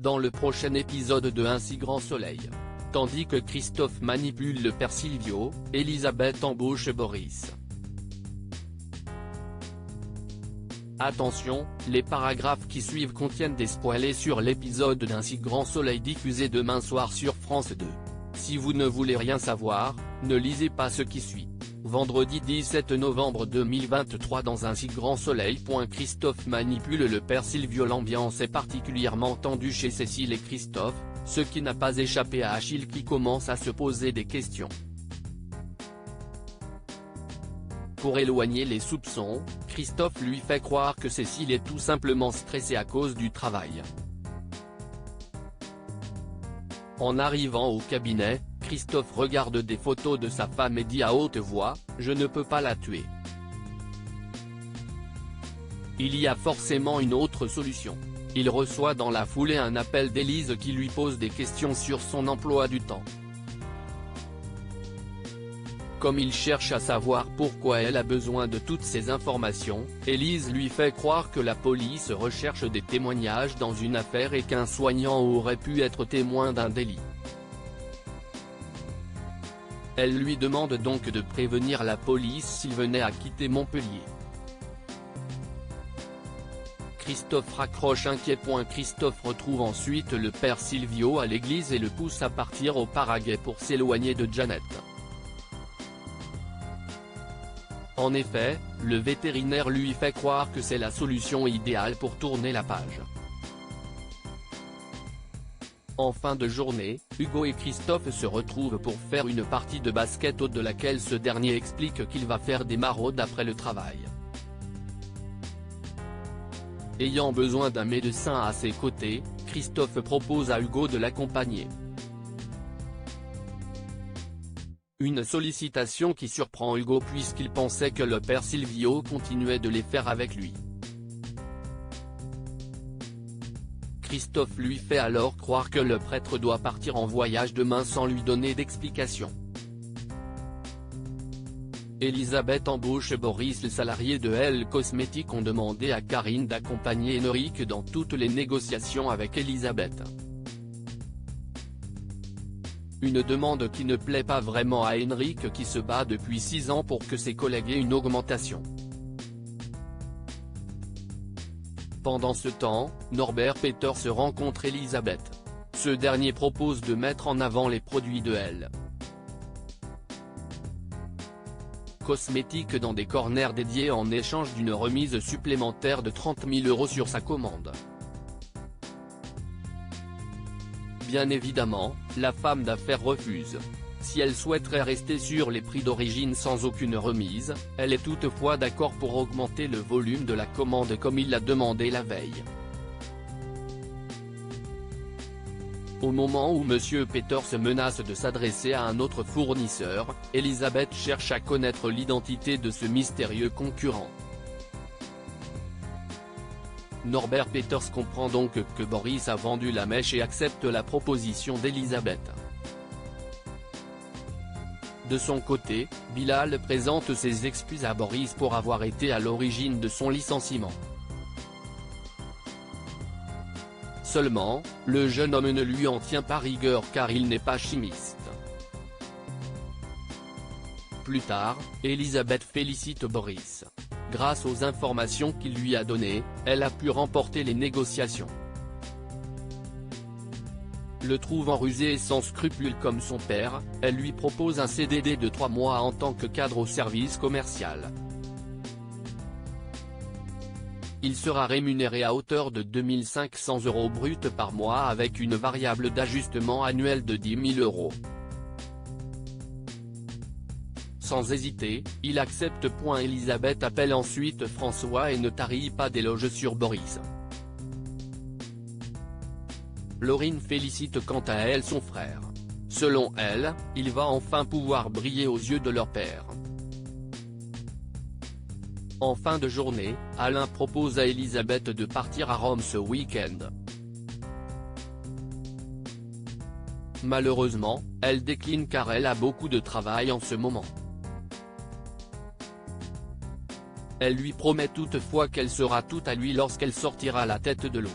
dans le prochain épisode de Un si grand soleil. Tandis que Christophe manipule le père Silvio, Elisabeth embauche Boris. Attention, les paragraphes qui suivent contiennent des spoilers sur l'épisode d'Un si grand soleil diffusé demain soir sur France 2. Si vous ne voulez rien savoir, ne lisez pas ce qui suit. Vendredi 17 novembre 2023 dans Un si grand soleil. Christophe manipule le père Silvio. L'ambiance est particulièrement tendue chez Cécile et Christophe, ce qui n'a pas échappé à Achille qui commence à se poser des questions. Pour éloigner les soupçons, Christophe lui fait croire que Cécile est tout simplement stressée à cause du travail. En arrivant au cabinet, Christophe regarde des photos de sa femme et dit à haute voix « Je ne peux pas la tuer. Il y a forcément une autre solution ». Il reçoit dans la foulée un appel d'Élise qui lui pose des questions sur son emploi du temps. Comme il cherche à savoir pourquoi elle a besoin de toutes ces informations, Élise lui fait croire que la police recherche des témoignages dans une affaire et qu'un soignant aurait pu être témoin d'un délit. Elle lui demande donc de prévenir la police s'il venait à quitter Montpellier. Christophe raccroche inquiet. Christophe retrouve ensuite le père Silvio à l'église et le pousse à partir au Paraguay pour s'éloigner de Janet. En effet, le vétérinaire lui fait croire que c'est la solution idéale pour tourner la page. En fin de journée, Hugo et Christophe se retrouvent pour faire une partie de basket de laquelle ce dernier explique qu'il va faire des maraudes après le travail. Ayant besoin d'un médecin à ses côtés, Christophe propose à Hugo de l'accompagner. Une sollicitation qui surprend Hugo puisqu'il pensait que le père Silvio continuait de les faire avec lui. Christophe lui fait alors croire que le prêtre doit partir en voyage demain sans lui donner d'explication. Elisabeth embauche Boris. Les salariés de Elle Cosmétiques ont demandé à Karine d'accompagner Henrique dans toutes les négociations avec Elisabeth. Une demande qui ne plaît pas vraiment à Henrique qui se bat depuis 6 ans pour que ses collègues aient une augmentation. Pendant ce temps, Norbert Peters rencontre Elisabeth. Ce dernier propose de mettre en avant les produits de Elle Cosmétiques dans des corners dédiés en échange d'une remise supplémentaire de 30 000 € sur sa commande. Bien évidemment, la femme d'affaires refuse. Si elle souhaiterait rester sur les prix d'origine sans aucune remise, elle est toutefois d'accord pour augmenter le volume de la commande comme il l'a demandé la veille. Au moment où M. Peters menace de s'adresser à un autre fournisseur, Elisabeth cherche à connaître l'identité de ce mystérieux concurrent. Norbert Peters comprend donc que Boris a vendu la mèche et accepte la proposition d'Elisabeth. De son côté, Bilal présente ses excuses à Boris pour avoir été à l'origine de son licenciement. Seulement, le jeune homme ne lui en tient pas rigueur car il n'est pas chimiste. Plus tard, Elisabeth félicite Boris. Grâce aux informations qu'il lui a données, elle a pu remporter les négociations. Le trouvant rusé et sans scrupules comme son père, elle lui propose un CDD de 3 mois en tant que cadre au service commercial. Il sera rémunéré à hauteur de 2 500 € bruts par mois avec une variable d'ajustement annuel de 10 000 €. Sans hésiter, il accepte. Elisabeth appelle ensuite François et ne tarit pas d'éloges sur Boris. Laurine félicite quant à elle son frère. Selon elle, il va enfin pouvoir briller aux yeux de leur père. En fin de journée, Alain propose à Elisabeth de partir à Rome ce week-end. Malheureusement, elle décline car elle a beaucoup de travail en ce moment. Elle lui promet toutefois qu'elle sera toute à lui lorsqu'elle sortira la tête de l'eau.